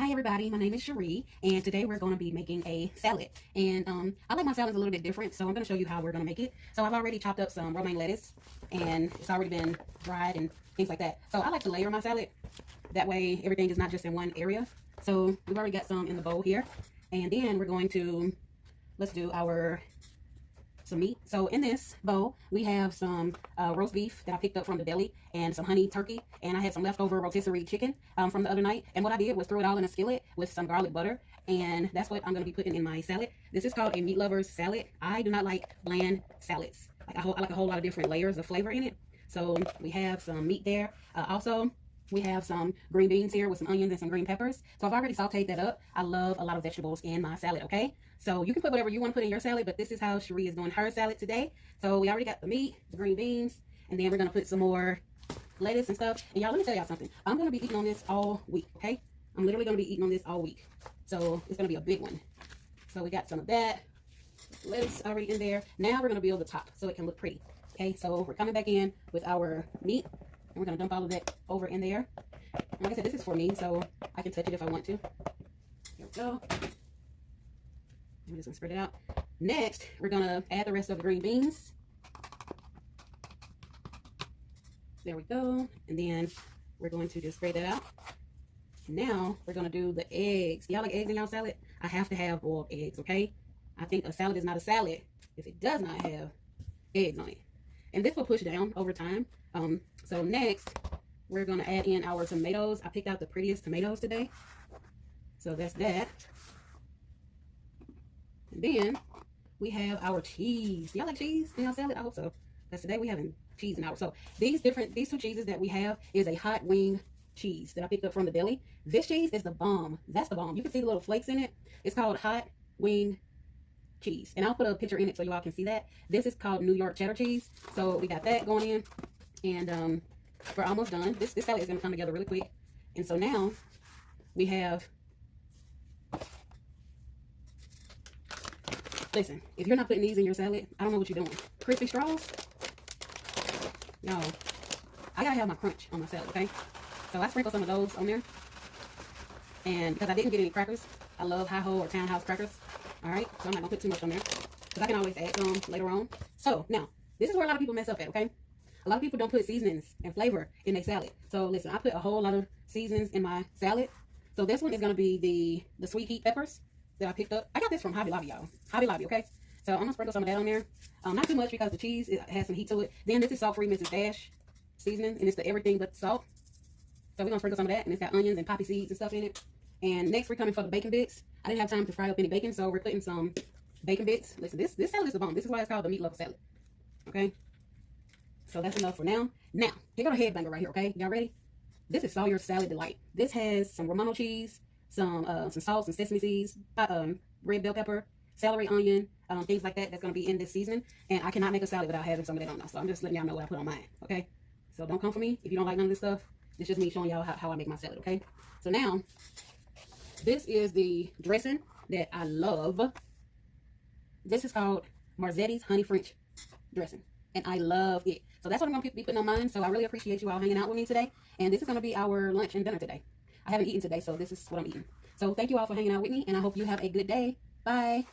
Hi everybody, my name is Cherie, and today we're going to be making a salad. And I like my salads a little bit different, so I'm going to show you how we're going to make it. So I've already chopped up some romaine lettuce, and it's already been dried and things like that. So I like to layer my salad. That way everything is not just in one area. So we've already got some in the bowl here. And then we're going to, let's do some meat. So in this bowl, we have some roast beef that I picked up from the deli and some honey turkey. And I had some leftover rotisserie chicken from the other night. And what I did was throw it all in a skillet with some garlic butter. And that's what I'm going to be putting in my salad. This is called a Meatlover Salad. I do not like bland salads. I like a whole lot of different layers of flavor in it. So we have some meat there. Also, we have some green beans here with some onions and some green peppers. So I've already sauteed that up. I love a lot of vegetables in my salad, okay? So you can put whatever you want to put in your salad, but this is how Cherie is doing her salad today. So we already got the meat, the green beans, and then we're going to put some more lettuce and stuff. And y'all, let me tell y'all something. I'm going to be eating on this all week, okay? I'm literally going to be eating on this all week. So it's going to be a big one. So we got some of that. Lettuce already in there. Now we're going to build the top so it can look pretty, okay? So we're coming back in with our meat. And we're going to dump all of that over in there. And like I said, this is for me, so I can touch it if I want to. Here we go. I'm just going to spread it out. Next, we're going to add the rest of the green beans. There we go. And then we're going to just spread that out. And now we're going to do the eggs. Y'all like eggs in y'all salad? I have to have boiled eggs, okay? I think a salad is not a salad if it does not have eggs on it. And this will push down over time. So next, we're going to add in our tomatoes. I picked out the prettiest tomatoes today. So that's that. And then we have our cheese. Y'all like cheese in your salad? I hope so. Because today we having cheese in ours. So these two cheeses that we have is a hot wing cheese that I picked up from the deli. This cheese is the bomb. That's the bomb. You can see the little flakes in it. It's called hot wing cheese. And I'll put a picture in it so you all can see that. This is called New York cheddar cheese. So we got that going in. And we're almost done. This salad is going to come together really quick. And so now we have, listen, if you're not putting these in your salad, I don't know what you're doing. Crispy straws? Y'all, I gotta have my crunch on my salad, okay? So I sprinkle some of those on there. And because I didn't get any crackers, I love Hi-Ho or Townhouse crackers. Alright, so I'm not gonna put too much on there, because I can always add some later on. So now, this is where a lot of people mess up at, okay? A lot of people don't put seasonings and flavor in their salad. So listen, I put a whole lot of seasonings in my salad. So this one is gonna be the sweet heat peppers that I picked up. I got this from Hobby Lobby, y'all. Hobby Lobby, okay? So I'm gonna sprinkle some of that on there. Not too much because the cheese has some heat to it. Then this is salt-free Mrs. Dash seasoning, and it's the everything but salt. So we're gonna sprinkle some of that, and it's got onions and poppy seeds and stuff in it. And next we're coming for the bacon bits. I didn't have time to fry up any bacon, so we're putting some bacon bits. Listen, this salad is the bomb. This is why it's called the Meatlover Salad. Okay? So that's enough for now. Now, here go the headbanger right here, okay? Y'all ready? This is Sawyer's Salad Delight. This has some Romano cheese, some salt, some sesame seeds, red bell pepper, celery, onion, things like that. That's going to be in this seasoning. And I cannot make a salad without having some of that on now. So I'm just letting y'all know what I put on mine, okay? So don't come for me if you don't like none of this stuff. It's just me showing y'all how I make my salad, okay? So now, this is the dressing that I love. This is called Marzetti's Honey French dressing. And I love it. So that's what I'm going to be putting on mine. So I really appreciate you all hanging out with me today. And this is going to be our lunch and dinner today. I haven't eaten today, so this is what I'm eating. So thank you all for hanging out with me. And I hope you have a good day. Bye.